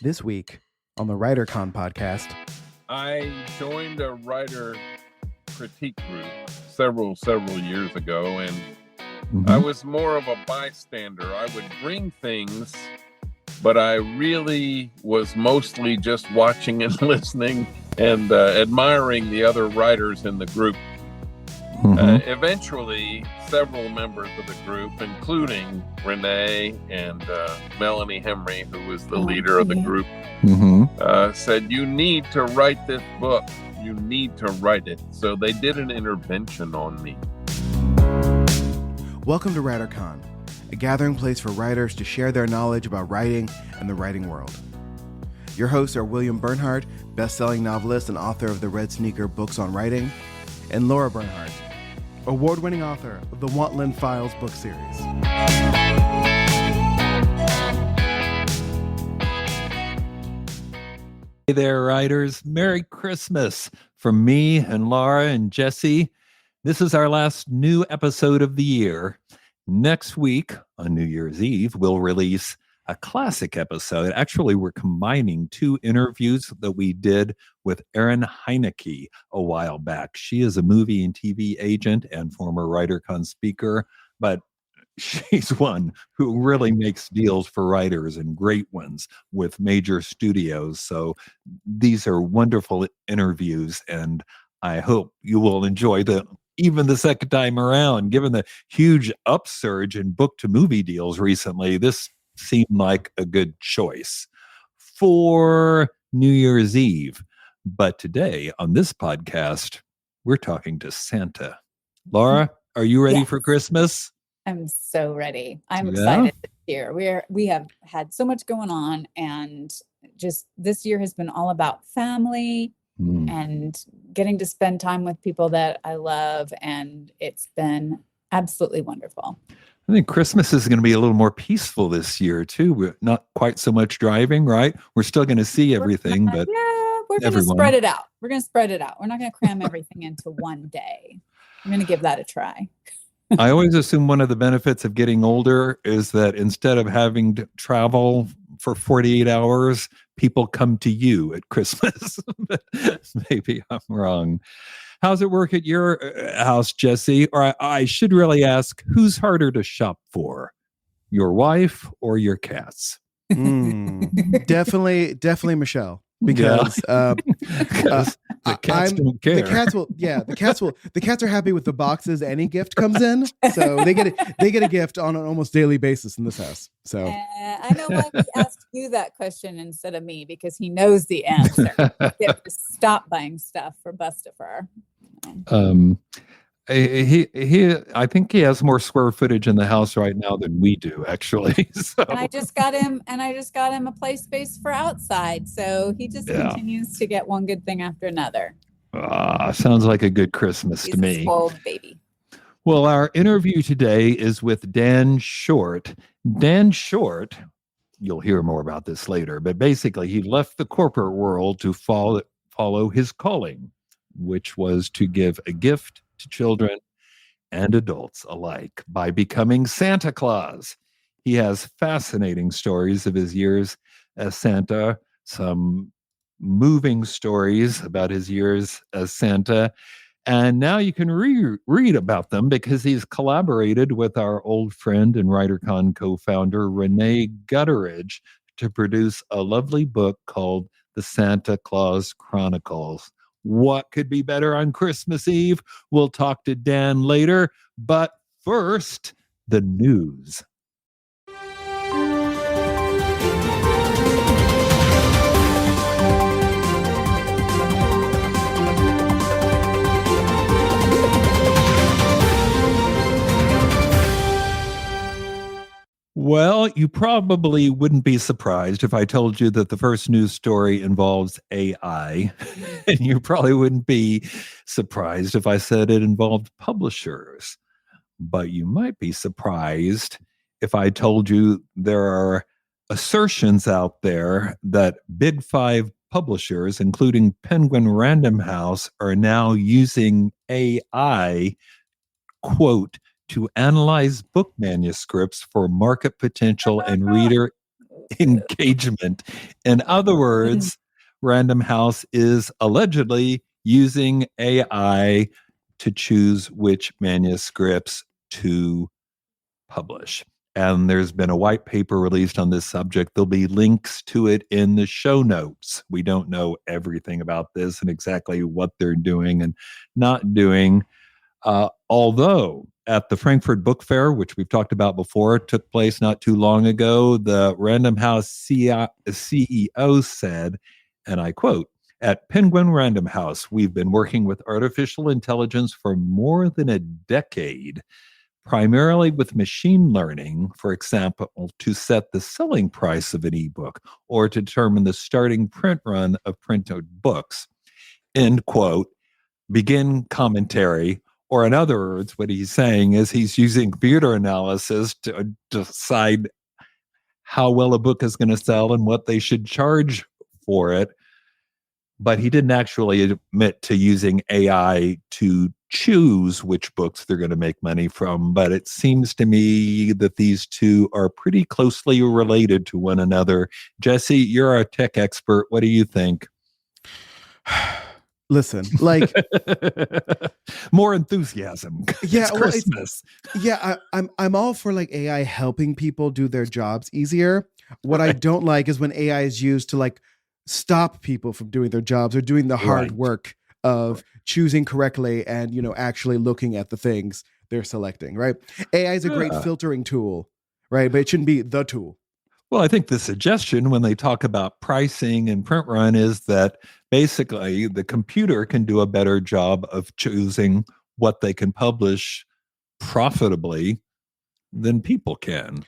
This week on the WriterCon podcast, I joined a writer critique group several years ago, and I was more of a bystander. I would bring things, but I really was mostly just watching and listening and admiring the other writers in the group. Eventually, several members of the group, including Rene and Melanie Henry, who was the leader of the group, said, "You need to write this book. You need to write it." So they did an intervention on me. Welcome to WriterCon, a gathering place for writers to share their knowledge about writing and the writing world. Your hosts are William Bernhardt, best-selling novelist and author of the Red Sneaker books on writing, and Lara Bernhardt, award-winning author of the Wantland Files book series. Hey there, writers. Merry Christmas from me and Lara and Jesse. This is our last new episode of the year. Next week, on New Year's Eve, we'll release a classic episode. Actually, we're combining two interviews that we did with Erin Heinecke a while back. She is a movie and TV agent and former WriterCon speaker, but she's one who really makes deals for writers, and great ones with major studios. So these are wonderful interviews, and I hope you will enjoy even the second time around. Given the huge upsurge in book-to-movie deals recently, this seemed like a good choice for New Year's Eve. But today on this podcast, we're talking to Santa. Lara, are you ready for Christmas? I'm so ready. I'm excited this year. We have had so much going on, and just this year has been all about family and getting to spend time with people that I love, and it's been absolutely wonderful. I think Christmas is going to be a little more peaceful this year, too. We're not quite so much driving, right? We're still going to see everything, but we're going to spread it out. We're going to spread it out. We're not going to cram everything into one day. I'm going to give that a try. I always assume one of the benefits of getting older is that instead of having to travel for 48 hours, people come to you at Christmas. Maybe I'm wrong. How's it work at your house, Jesse? Or I should really ask, who's harder to shop for, your wife or your cats? Definitely Michelle, because the cats don't care. The cats are happy with the boxes any gift comes in, so they get a gift on an almost daily basis in this house. So I know why he asked you that question instead of me, because he knows the answer. You have to stop buying stuff for Bustafer. I think he has more square footage in the house right now than we do, actually. So. And I just got him a play space for outside. So he just continues to get one good thing after another. Sounds like a good Christmas to me. He's a spoiled baby. Well, our interview today is with Dan Short. Dan Short, you'll hear more about this later, but basically he left the corporate world to follow his calling, which was to give a gift to children and adults alike by becoming Santa Claus. He has fascinating stories of his years as Santa, some moving stories about his years as Santa, and now you can read about them because he's collaborated with our old friend and WriterCon co-founder Rene Gutteridge to produce a lovely book called The Santa Claus Chronicles. What could be better on Christmas Eve? We'll talk to Dan later, but first, the news. Well, you probably wouldn't be surprised if I told you that the first news story involves AI, and you probably wouldn't be surprised if I said it involved publishers. But you might be surprised if I told you there are assertions out there that Big Five publishers, including Penguin Random House, are now using AI, quote, to analyze book manuscripts for market potential and reader engagement. In other words, Random House is allegedly using AI to choose which manuscripts to publish. And there's been a white paper released on this subject. There'll be links to it in the show notes. We don't know everything about this and exactly what they're doing and not doing. Although at the Frankfurt Book Fair, which we've talked about before, took place not too long ago, the Random House CEO said, and I quote, "At Penguin Random House, we've been working with artificial intelligence for more than a decade, primarily with machine learning, for example, to set the selling price of an ebook or to determine the starting print run of printed books." End quote. Begin commentary. Or in other words, what he's saying is he's using computer analysis to decide how well a book is going to sell and what they should charge for it. But he didn't actually admit to using AI to choose which books they're going to make money from. But it seems to me that these two are pretty closely related to one another. Jesse, you're a tech expert. What do you think? Listen, like more enthusiasm. Yeah, it's Christmas. I'm all for like AI helping people do their jobs easier. What I don't like is when AI is used to like stop people from doing their jobs or doing the hard work of choosing correctly and, you know, actually looking at the things they're selecting, right? AI is a great filtering tool, right? But it shouldn't be the tool. Well, I think the suggestion when they talk about pricing and print run is that basically the computer can do a better job of choosing what they can publish profitably than people can.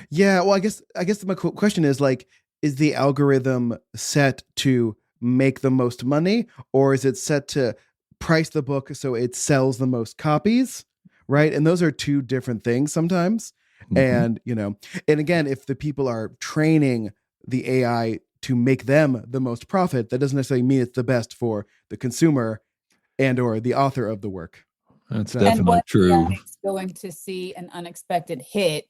Yeah, well, I guess my question is like, is the algorithm set to make the most money, or is it set to price the book so it sells the most copies, right? And those are two different things sometimes. Mm-hmm. And, you know, and again, if the people are training the AI to make them the most profit, that doesn't necessarily mean it's the best for the consumer and or the author of the work. That's definitely true. It's going to see an unexpected hit.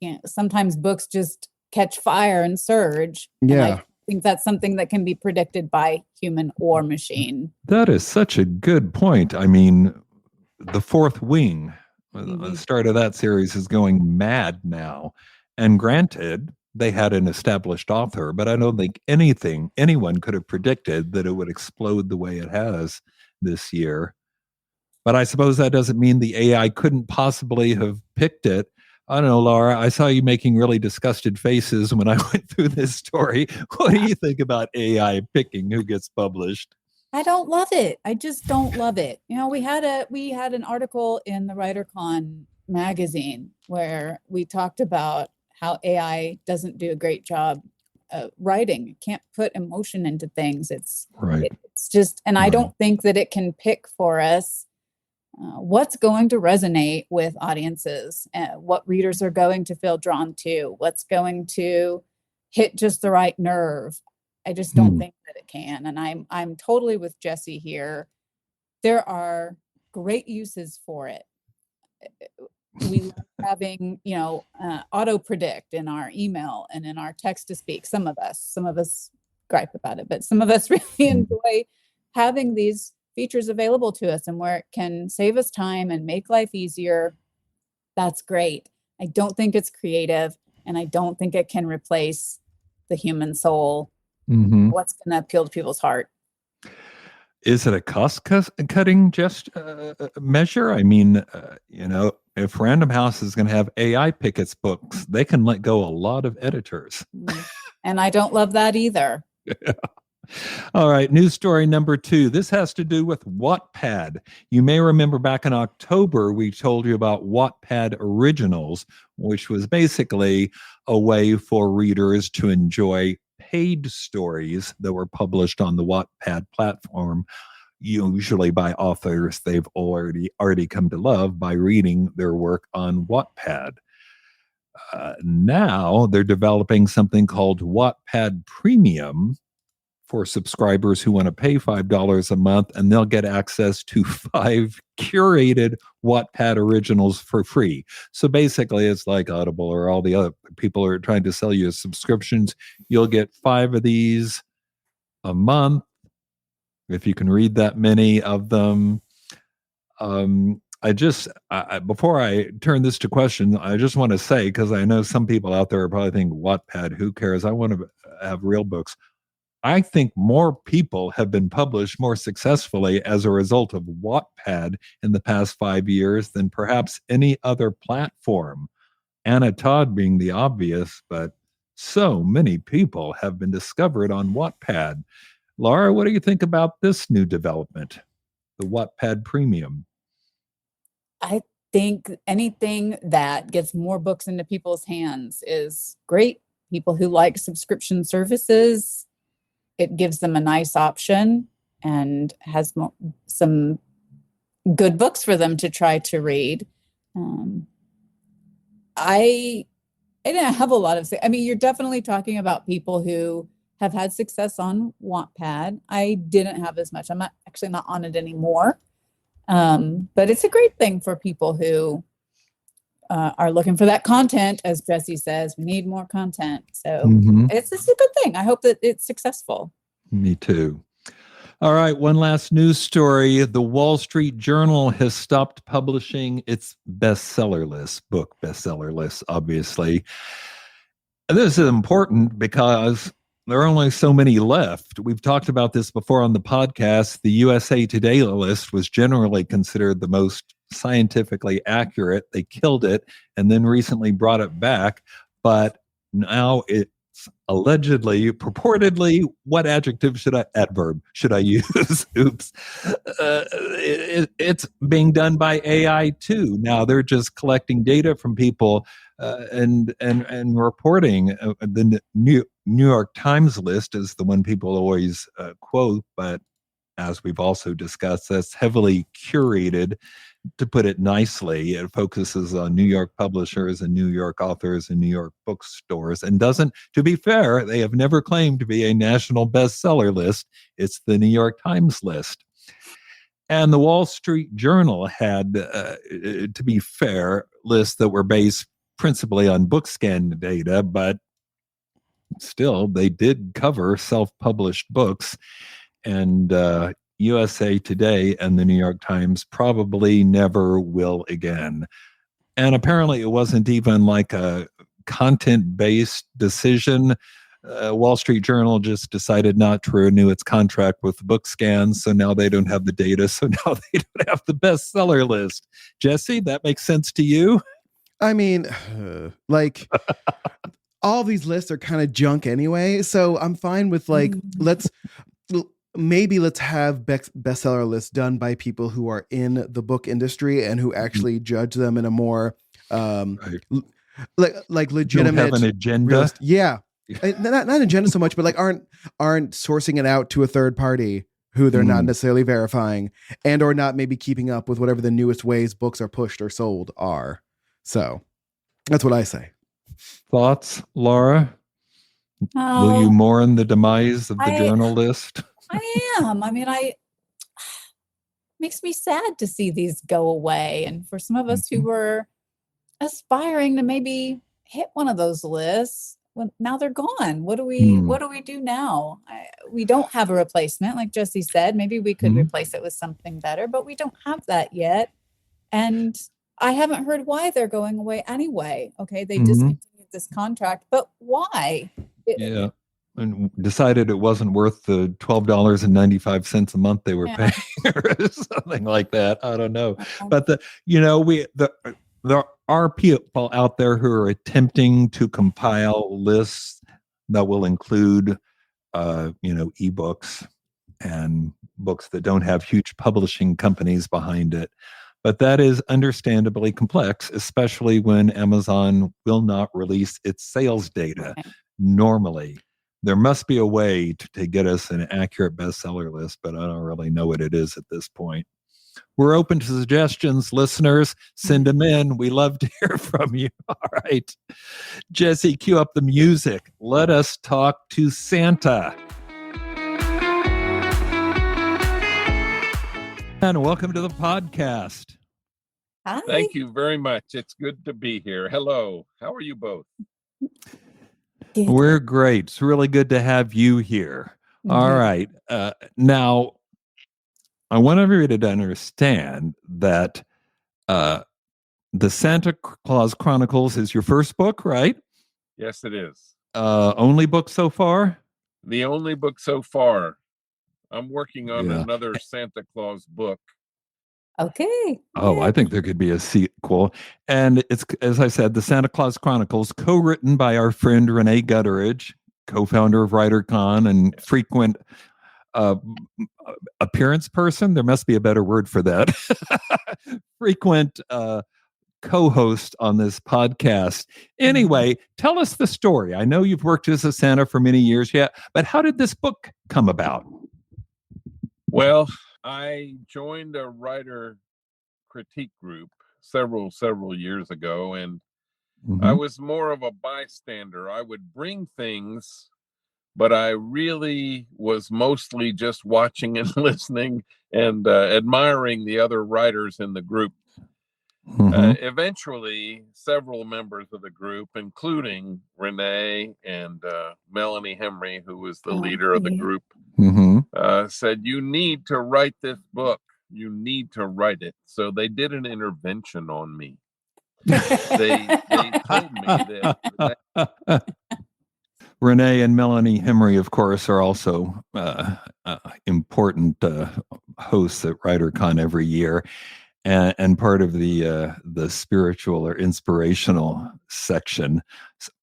You know, sometimes books just catch fire and surge. Yeah. And I think that's something that can be predicted by human or machine. That is such a good point. I mean, The Fourth Wing, the start of that series, is going mad now. And granted, they had an established author, but I don't think anyone could have predicted that it would explode the way it has this year. But I suppose that doesn't mean the AI couldn't possibly have picked it. I don't know, Lara, I saw you making really disgusted faces when I went through this story. What do you think about AI picking who gets published? I don't love it. I just don't love it. You know, we had an article in the WriterCon magazine where we talked about how AI doesn't do a great job writing. It can't put emotion into things. It's just, and I don't think that it can pick for us what's going to resonate with audiences, what readers are going to feel drawn to, what's going to hit just the right nerve. I just don't think that it can. And I'm totally with Jesse here. There are great uses for it. We love having, you know, auto predict in our email and in our text to speak. Some of us gripe about it, but some of us really enjoy having these features available to us and where it can save us time and make life easier. That's great. I don't think it's creative, and I don't think it can replace the human soul. What's going to appeal to people's heart? Is it a cost-cutting measure? I mean, you know, if Random House is going to have AI pick its books, they can let go a lot of editors. And I don't love that either. Yeah. All right, news story number 2. This has to do with Wattpad. You may remember back in October, we told you about Wattpad Originals, which was basically a way for readers to enjoy paid stories that were published on the Wattpad platform, usually by authors they've already come to love by reading their work on Wattpad. Now they're developing something called Wattpad Premium for subscribers who want to pay $5 a month, and they'll get access to 5 curated Wattpad originals for free. So basically, it's like Audible or all the other people are trying to sell you subscriptions. You'll get 5 of these a month if you can read that many of them. Before I turn this to questions, I just want to say, because I know some people out there are probably thinking, Wattpad, who cares? I want to have real books. I think more people have been published more successfully as a result of Wattpad in the past 5 years than perhaps any other platform. Anna Todd being the obvious, but so many people have been discovered on Wattpad. Lara, what do you think about this new development, the Wattpad Premium? I think anything that gets more books into people's hands is great. People who like subscription services, it gives them a nice option and has some good books for them to try to read. I didn't have a lot of, you're definitely talking about people who have had success on Wattpad. I didn't have as much. I'm actually not on it anymore. But it's a great thing for people who are looking for that content. As Jesse says, we need more content. So it's a good thing. I hope that it's successful. Me too. All right. One last news story. The Wall Street Journal has stopped publishing its bestseller list, book bestseller list, obviously. And this is important because there are only so many left. We've talked about this before on the podcast. The USA Today list was generally considered the most scientifically accurate. They killed it and then recently brought it back. But now it's allegedly, purportedly, what adverb should I use? Oops. It's being done by AI too. Now they're just collecting data from people and reporting. The New York Times list is the one people always quote, but as we've also discussed, that's heavily curated. To put it nicely, it focuses on New York publishers and New York authors and New York bookstores, and doesn't, to be fair, they have never claimed to be a national bestseller list. It's the New York Times list. And the Wall Street Journal had, to be fair, lists that were based principally on BookScan data, but still, they did cover self-published books. And USA Today and the New York Times probably never will again. And apparently it wasn't even like a content-based decision. Wall Street Journal just decided not to renew its contract with BookScan, so now they don't have the data, so now they don't have the bestseller list. Jesse, that makes sense to you? All these lists are kind of junk anyway, so I'm fine with let's have bestseller lists done by people who are in the book industry and who actually judge them in a more legitimate, don't have an agenda. Not an agenda so much, but aren't sourcing it out to a third party who they're not necessarily verifying, and or not maybe keeping up with whatever the newest ways books are pushed or sold are. So that's what I say. Thoughts, Lara? Will you mourn the demise of the journal list? I am. Makes me sad to see these go away. And for some of us who were aspiring to maybe hit one of those lists, now they're gone. What do we do now? We don't have a replacement, like Jesse said. Maybe we could replace it with something better, but we don't have that yet. And I haven't heard why they're going away anyway. Okay, they discontinued this contract, but why? And decided it wasn't worth the $12.95 a month they were paying, or something like that. I don't know, but there are people out there who are attempting to compile lists that will include, ebooks and books that don't have huge publishing companies behind it. But that is understandably complex, especially when Amazon will not release its sales data normally. There must be a way to get us an accurate bestseller list, but I don't really know what it is at this point. We're open to suggestions, listeners. Send them in. We love to hear from you. All right. Jesse, cue up the music. Let us talk to Santa. And welcome to the podcast. Hi. Thank you very much. It's good to be here. Hello. How are you both? Good. We're great. It's really good to have you here. All right. Now, I want everybody to understand that the Santa Claus Chronicles is your first book, right? Yes, it is. Only book so far? The only book so far. I'm working on Yeah. another Santa Claus book. Okay. Oh, I think there could be a sequel. And it's, as I said, the Santa Claus Chronicles, co-written by our friend Rene Gutteridge, co-founder of WriterCon and frequent appearance person. There must be a better word for that. Frequent co-host on this podcast. Anyway, tell us the story. I know you've worked as a Santa for many years yet, but how did this book come about? Well, I joined a writer critique group several years ago, and I was more of a bystander. I would bring things, but I really was mostly just watching and listening and admiring the other writers in the group. Eventually, several members of the group, including Rene and Melanie Hemry, who was the leader of the group, said, "You need to write this book. You need to write it." So they did an intervention on me. They told me that Rene and Melanie Hemry, of course, are also important hosts at WriterCon every year, and part of the spiritual or inspirational section.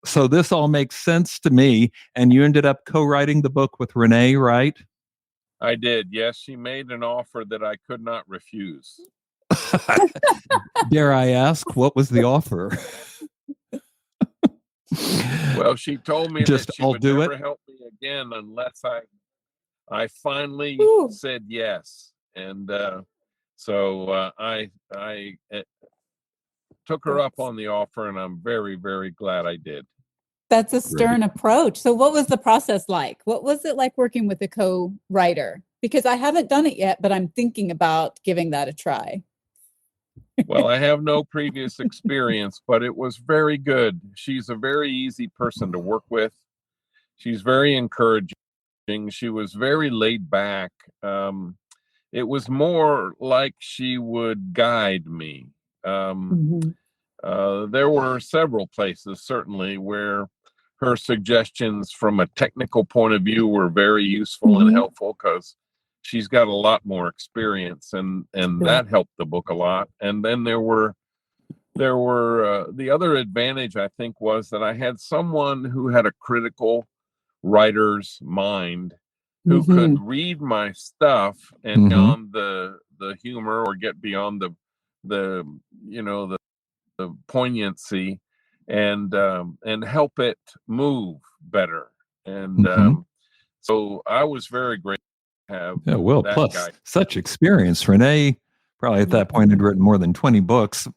So this all makes sense to me. And you ended up co-writing the book with Rene, right? I did. Yes, she made an offer that I could not refuse. Dare I ask, what was the offer? Well, she told me Just, that she I'll would do never it. help me again unless I finally said yes. And so I took her up on the offer, and I'm very, very glad I did. That's a stern approach. So what was the process like? What was it like working with a co-writer? Because I haven't done it yet, but I'm thinking about giving that a try. Well, I have no previous experience, but it was very good. She's a very easy person to work with. She's very encouraging. She was very laid back. It was more like she would guide me. There were several places, certainly, where her suggestions from a technical point of view were very useful and helpful, because she's got a lot more experience, and that helped the book a lot. And then there were the other advantage, I think, was that I had someone who had a critical writer's mind, who could read my stuff and beyond the humor, or get beyond the poignancy, and help it move better. And so I was very grateful to have that plus guy. Such experience. Rene probably at that point had written more than 20 books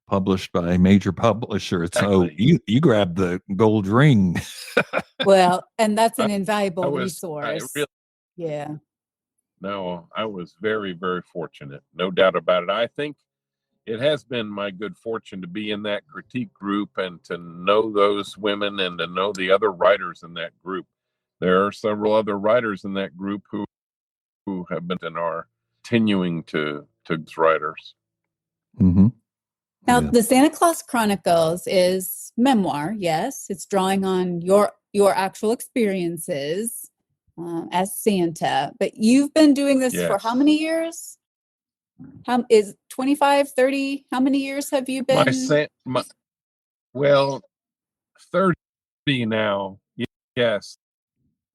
published by major publishers. Exactly. So you grabbed the gold ring. Well, and that's an invaluable resource. No, I was very, very fortunate. No doubt about it. I think it has been my good fortune to be in that critique group and to know those women and to know the other writers in that group. There are several other writers in that group who have been and are continuing to writers. Now, the Santa Claus Chronicles is memoir. Yes, it's drawing on your actual experiences as Santa. But you've been doing this for how many years? How is 25, 30? How many years have you been? Well, 30 now. Yes,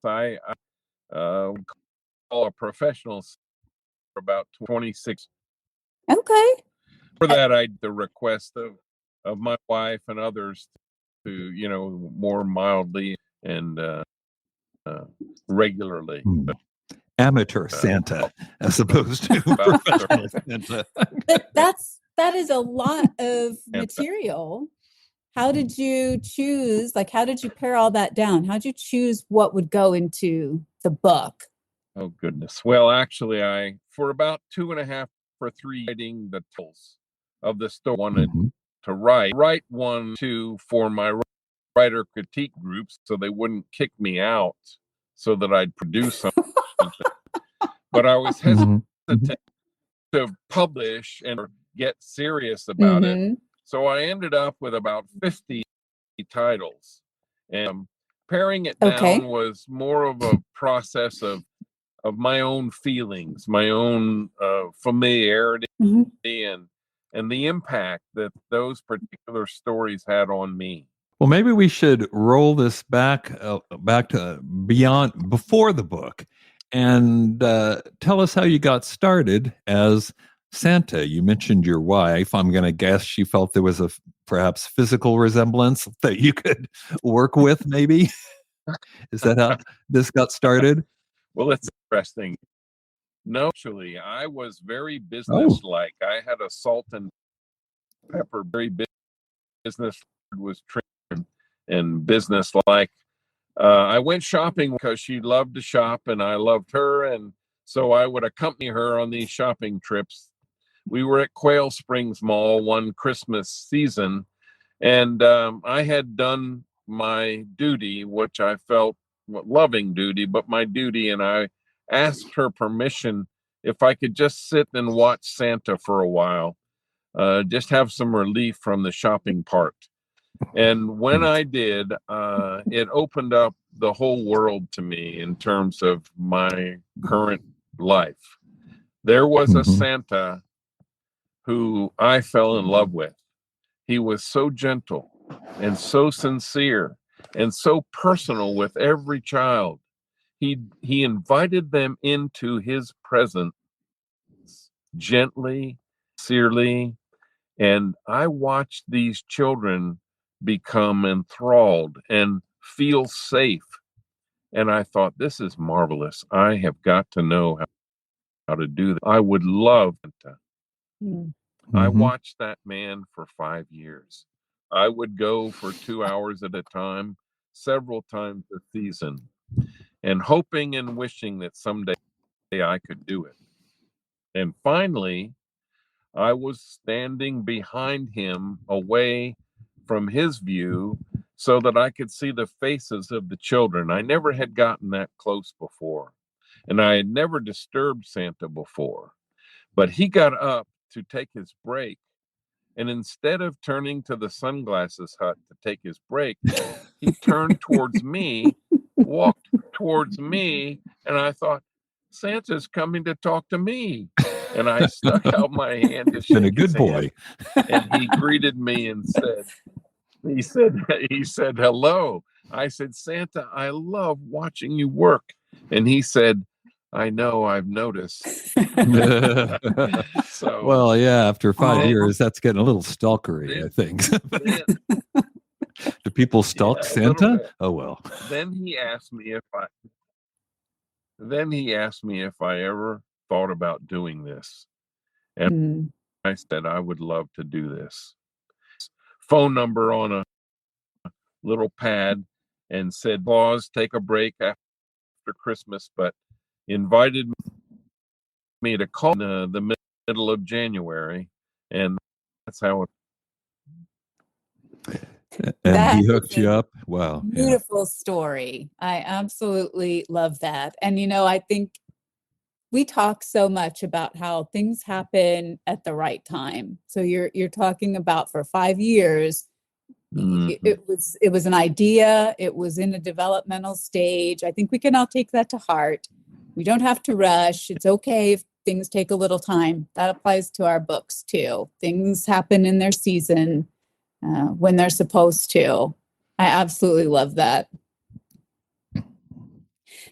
I call a professional for about 26. Okay. For that, I the request of my wife and others to more mildly and regularly. Amateur Santa as opposed to professional Santa. But that is a lot of material. How did you choose? Like, how did you pare all that down? How did you choose what would go into the book? Oh, goodness. Well, actually, for about 2.5 or 3 writing the titles of the story, wanted to write 1, 2 for my writer critique groups so they wouldn't kick me out so that I'd produce something. But I was hesitant to publish and get serious about it. So I ended up with about 50 titles. And paring it down was more of a process of my own feelings, my own familiarity, and the impact that those particular stories had on me. Well, maybe we should roll this back to before the book, and tell us how you got started as Santa. You mentioned your wife. I'm going to guess she felt there was a perhaps physical resemblance that you could work with, maybe. Is that how this got started? Well, it's interesting. No, actually, I was very business-like. I had a salt and pepper, very business, was trained and business-like. I went shopping because she loved to shop and I loved her. And so I would accompany her on these shopping trips. We were at Quail Springs Mall one Christmas season, and I had done my duty, which I felt loving duty, but my duty, and I asked her permission if I could just sit and watch Santa for a while, just have some relief from the shopping part. And when I did, it opened up the whole world to me in terms of my current life. There was a Santa who I fell in love with. He was so gentle and so sincere and so personal with every child. He invited them into his presence gently, sincerely, and I watched these children become enthralled and feel safe. And I thought, this is marvelous. I have got to know how to do that. I would love to. I watched that man for 5 years. I would go for 2 hours at a time, several times a season, and hoping and wishing that someday I could do it. And finally, I was standing behind him away from his view so that I could see the faces of the children. I never had gotten that close before, and I had never disturbed Santa before. But he got up to take his break, and instead of turning to the sunglasses hut to take his break, he turned towards me, walked towards me, and I thought, Santa's coming to talk to me. And I stuck out my hand to shake been a good boy. And he greeted me and he said, hello. I said, Santa, I love watching you work. And he said, I know, I've noticed. So, well, yeah, after 5 years, that's getting a little stalkery, I think. Do people stalk Santa? Oh, well. Then he asked me if I ever thought about doing this. And I said, I would love to do this. Phone number on a little pad and said, Claus, take a break after Christmas, but invited me to call in the middle of January. And that's how it. And he hooked you up. Wow. Beautiful story. I absolutely love that. And, I think we talk so much about how things happen at the right time. So you're talking about for 5 years, it was an idea. It was in a developmental stage. I think we can all take that to heart. We don't have to rush. It's okay if things take a little time. That applies to our books too. Things happen in their season when they're supposed to. I absolutely love that.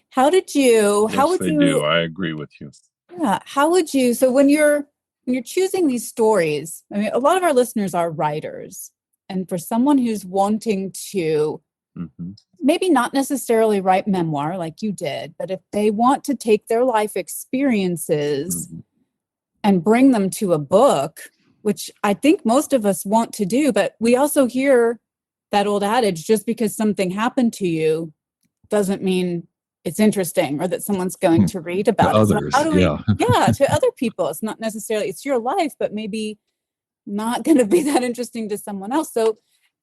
How would you? Do. I agree with you. Yeah. How would you? So when you're choosing these stories, I mean, a lot of our listeners are writers, and for someone who's wanting to maybe not necessarily write memoir like you did, but if they want to take their life experiences and bring them to a book, which I think most of us want to do, but we also hear that old adage: just because something happened to you doesn't mean it's interesting or that someone's going to read about to it. So others. how do we, to other people. It's not necessarily, it's your life, but maybe not going to be that interesting to someone else. So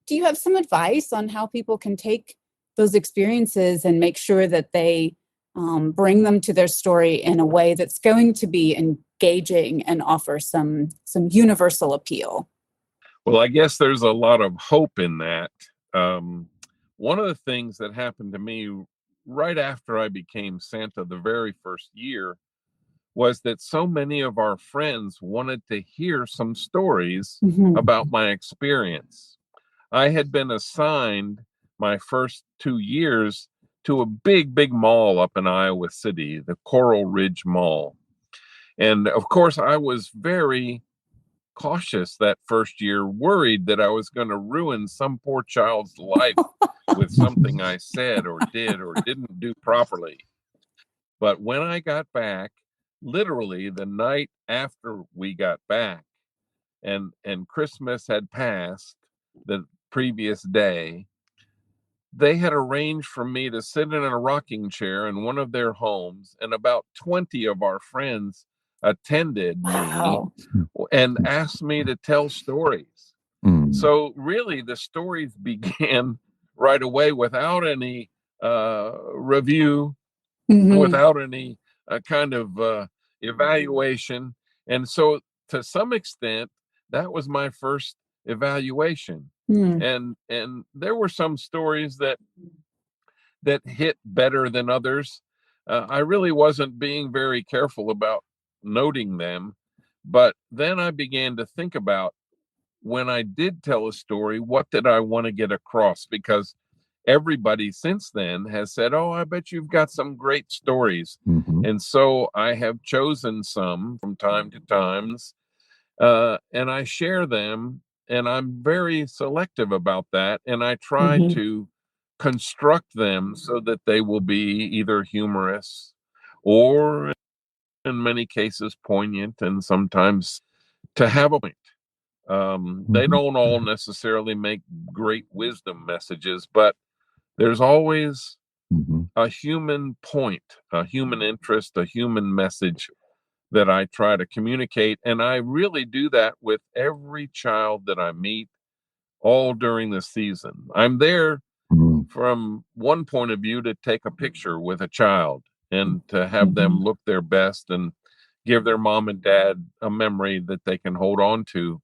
do you have some advice on how people can take those experiences and make sure that they bring them to their story in a way that's going to be engaging and offer some universal appeal? Well, I guess there's a lot of hope in that. One of the things that happened to me right after I became Santa the very first year was that so many of our friends wanted to hear some stories about my experience. I had been assigned my first 2 years to a big mall up in Iowa City, the Coral Ridge Mall. And of course, I was very cautious that first year, worried that I was going to ruin some poor child's life with something I said or did or didn't do properly. But when I got back, literally the night after we got back, and Christmas had passed the previous day, they had arranged for me to sit in a rocking chair in one of their homes, and about 20 of our friends attended me and asked me to tell stories. So really the stories began right away without any review, without any kind of evaluation. And so to some extent, that was my first evaluation. And there were some stories that hit better than others. I really wasn't being very careful about noting them, but then I began to think about, when I did tell a story, what did I want to get across? Because everybody since then has said, "Oh, I bet you've got some great stories." And so I have chosen some from time to time, and I share them, and I'm very selective about that. And I try to construct them so that they will be either humorous or, in many cases, poignant, and sometimes to have a point. They don't all necessarily make great wisdom messages, but there's always a human point, a human interest, a human message that I try to communicate. And I really do that with every child that I meet, all during the season. I'm there from one point of view to take a picture with a child and to have them look their best and give their mom and dad a memory that they can hold on to.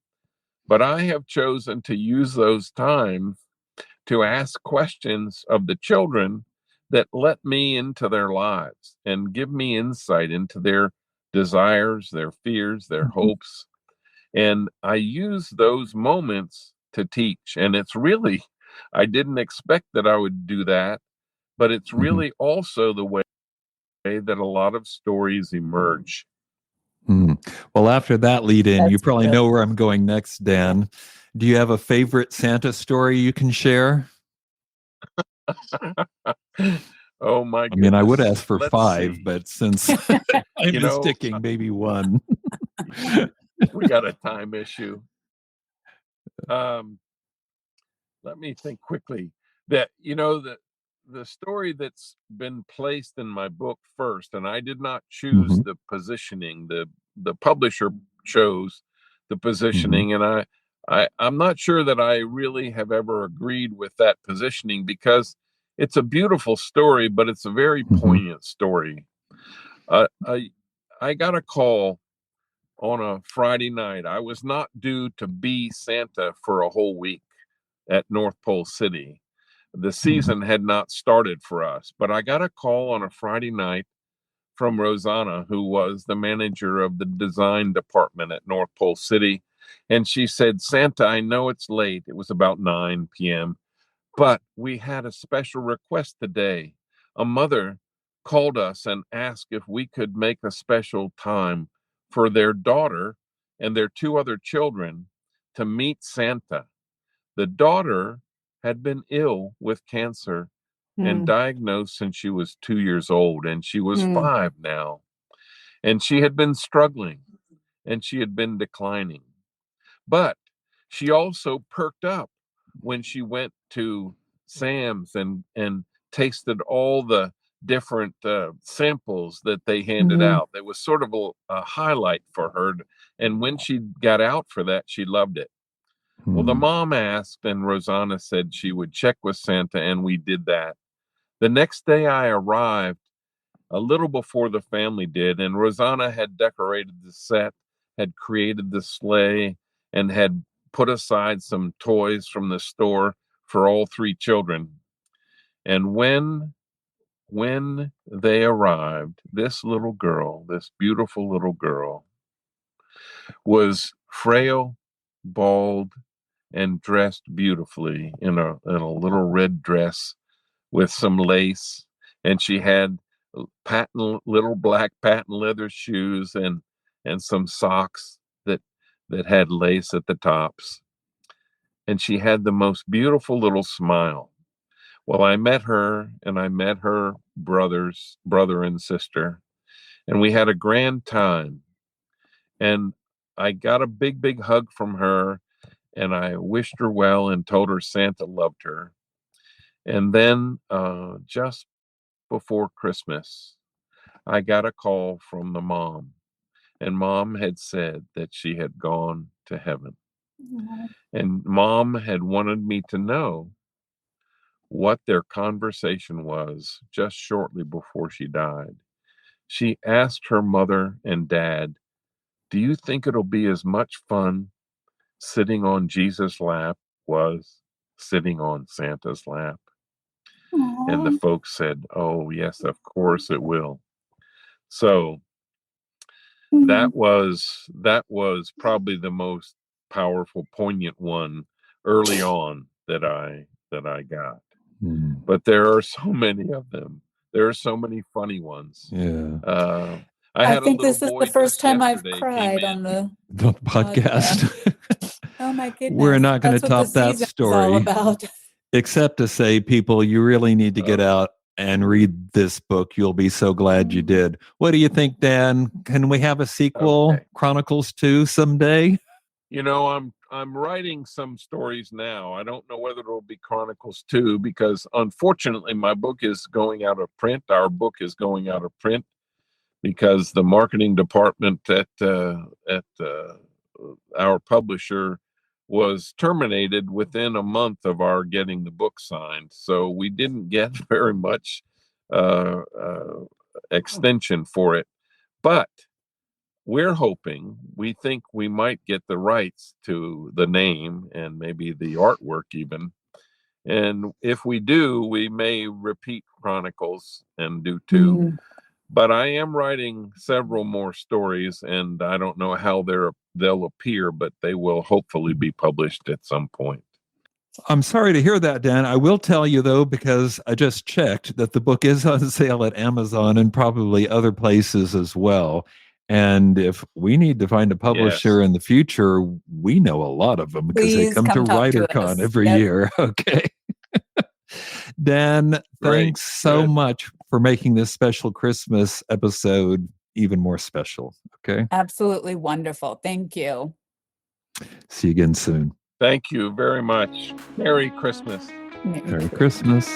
But I have chosen to use those times to ask questions of the children that let me into their lives and give me insight into their desires, their fears, their hopes. And I use those moments to teach. And it's really, I didn't expect that I would do that, but it's really also the way that a lot of stories emerge. Well, after that lead in, you probably know where I'm going next, Dan. Do you have a favorite Santa story you can share? Oh my goodness. I mean, I would ask for Let's 5, see. but since I'm sticking, maybe 1. We got a time issue. Let me think quickly. That, the story that's been placed in my book first, and I did not choose the positioning. The publisher chose the positioning, and I'm not sure that I really have ever agreed with that positioning, because it's a beautiful story, but it's a very poignant story. I got a call on a Friday night. I was not due to be Santa for a whole week at North Pole City. The season had not started for us, but I got a call on a Friday night from Rosanna, who was the manager of the design department at North Pole City. And she said, "Santa, I know it's late." It was about 9 p.m., but we had a special request today. A mother called us and asked if we could make a special time for their daughter and their 2 other children to meet Santa. The daughter had been ill with cancer and diagnosed since she was 2 years old, and she was 5 now. And she had been struggling, and she had been declining. But she also perked up when she went to Sam's and tasted all the different samples that they handed out. It was sort of a highlight for her. And when she got out for that, she loved it. Well, the mom asked, and Rosanna said she would check with Santa, and we did that. The next day I arrived a little before the family did, and Rosanna had decorated the set, had created the sleigh, and had put aside some toys from the store for all three children. And when they arrived, this little girl, this beautiful little girl, was frail, bald, and dressed beautifully in a little red dress with some lace, and she had little black patent leather shoes and some socks that had lace at the tops. And she had the most beautiful little smile. Well, I met her, and I met her brother and sister, and we had a grand time. And I got a big, big hug from her, and I wished her well and told her Santa loved her. And then just before Christmas, I got a call from the mom, and Mom had said that she had gone to heaven. And Mom had wanted me to know what their conversation was just shortly before she died. She asked her mother and dad, "Do you think it'll be as much fun sitting on Jesus' lap was sitting on Santa's lap?" And the folks said, "Oh, yes, of course it will." So that was probably the most powerful, poignant one early on that I got. But there are so many of them. There are so many funny ones. Yeah. I think this is the first time I've cried on the podcast. Oh my goodness. We're not going to top that story. All about. Except to say, people, you really need to get out and read this book. You'll be so glad you did. What do you think, Dan? Can we have a sequel, Chronicles 2, someday? You know, I'm writing some stories now. I don't know whether it'll be Chronicles 2 because unfortunately my book is going out of print. Our book is going out of print because the marketing department at our publisher was terminated within a month of our getting the book signed. So we didn't get very much extension for it. But we think we might get the rights to the name and maybe the artwork even. And if we do, we may repeat Chronicles and do 2. But I am writing several more stories, and I don't know how they'll appear, but they will hopefully be published at some point. I'm sorry to hear that, Dan. I will tell you, though, because I just checked that the book is on sale at Amazon and probably other places as well. And if we need to find a publisher in the future, we know a lot of them because they come to WriterCon every year. Okay. Dan, thanks so much for making this special Christmas episode even more special. Okay. Absolutely wonderful. Thank you. See you again soon. Thank you very much. Merry Christmas. Merry Christmas.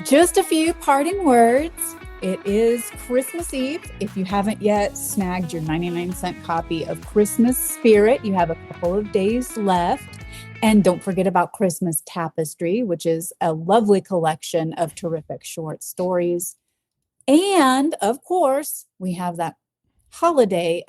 Just a few parting words. It is Christmas Eve. If you haven't yet snagged your 99-cent copy of Christmas Spirit, you have a couple of days left. And don't forget about Christmas Tapestry, which is a lovely collection of terrific short stories. And of course, we have that holiday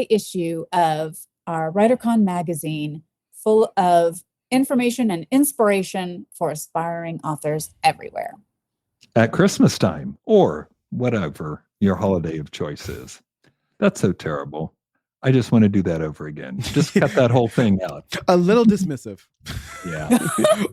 issue of our WriterCon magazine full of information and inspiration for aspiring authors everywhere. At Christmas time, or whatever your holiday of choice is. That's so terrible. I just want to do that over again. Just cut that whole thing out. A little dismissive. Yeah.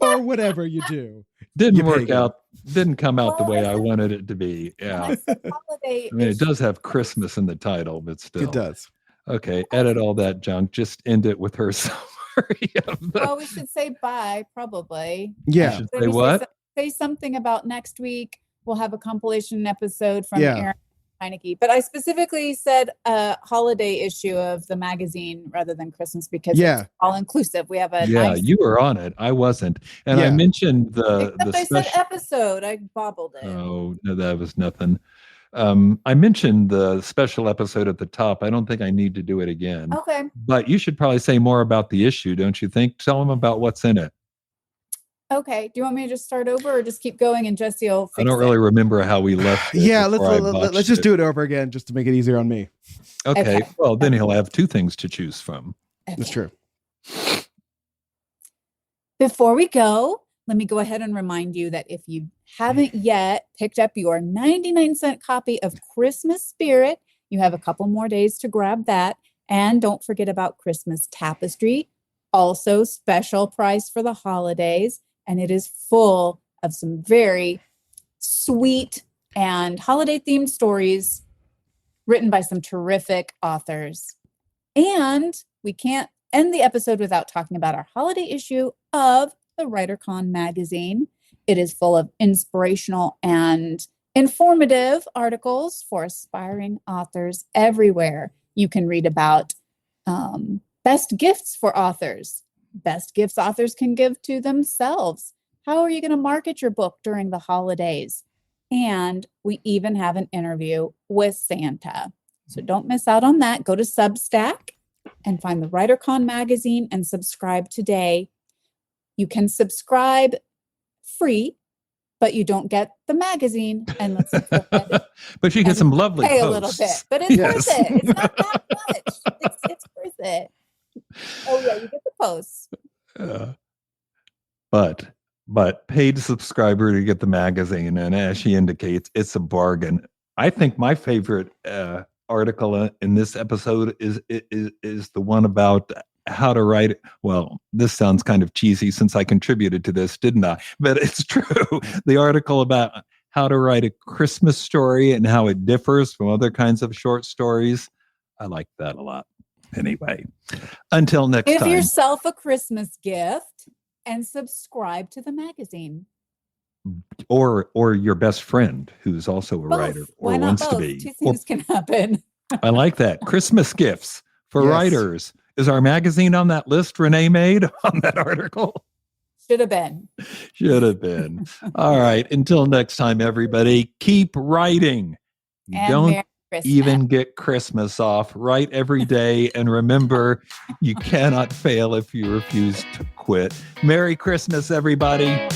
Or whatever you do. Didn't work out. Didn't come out the way I wanted it to be. Yeah. I mean, it does have Christmas in the title, but still. It does. Okay. Edit all that junk. Just end it with her summary. Well, we should say bye, probably. Yeah. Say what? Say something about next week. We'll have a compilation episode from Erin Heinecke, but I specifically said a holiday issue of the magazine rather than Christmas because it's all inclusive. We have a nice. You were on it. I wasn't, and I mentioned I said episode. I bobbled it. Oh no, that was nothing. I mentioned the special episode at the top. I don't think I need to do it again. Okay. But you should probably say more about the issue, don't you think? Tell them about what's in it. Okay. Do you want me to just start over or just keep going and Jesse will fix I don't really remember how we left it. Let's just do it over again just to make it easier on me. Okay. Well, then he'll have two things to choose from. Okay. That's true. Before we go, let me go ahead and remind you that if you haven't yet picked up your 99-cent copy of Christmas Spirit, you have a couple more days to grab that. And don't forget about Christmas Tapestry, also special price for the holidays. And it is full of some very sweet and holiday-themed stories written by some terrific authors. And we can't end the episode without talking about our holiday issue of the WriterCon magazine. It is full of inspirational and informative articles for aspiring authors everywhere. You can read about best gifts for authors, best gifts authors can give to themselves. How are you going to market your book during the holidays? And we even have an interview with Santa. So don't miss out on that. Go to Substack and find the WriterCon magazine and subscribe today. You can subscribe free, but you don't get the magazine. And let's but you get some lovely pay posts. a little bit, but it's worth it. It's not that much. It's worth it. Oh yeah, you get the posts. But paid subscriber to get the magazine, and as she indicates, it's a bargain. I think my favorite article in this episode is the one about how to write. Well, this sounds kind of cheesy since I contributed to this, didn't I? But it's true. The article about how to write a Christmas story and how it differs from other kinds of short stories. I like that a lot. Anyway, until next time. Give yourself a Christmas gift and subscribe to the magazine. Or your best friend who's also a writer or wants to be. Two things can happen. I like that. Christmas gifts for writers. Is our magazine on that list Rene made on that article? Should have been. Should have been. All right. Until next time, everybody, keep writing. You don't even get Christmas off. Write every day. And remember, you cannot fail if you refuse to quit. Merry Christmas, everybody.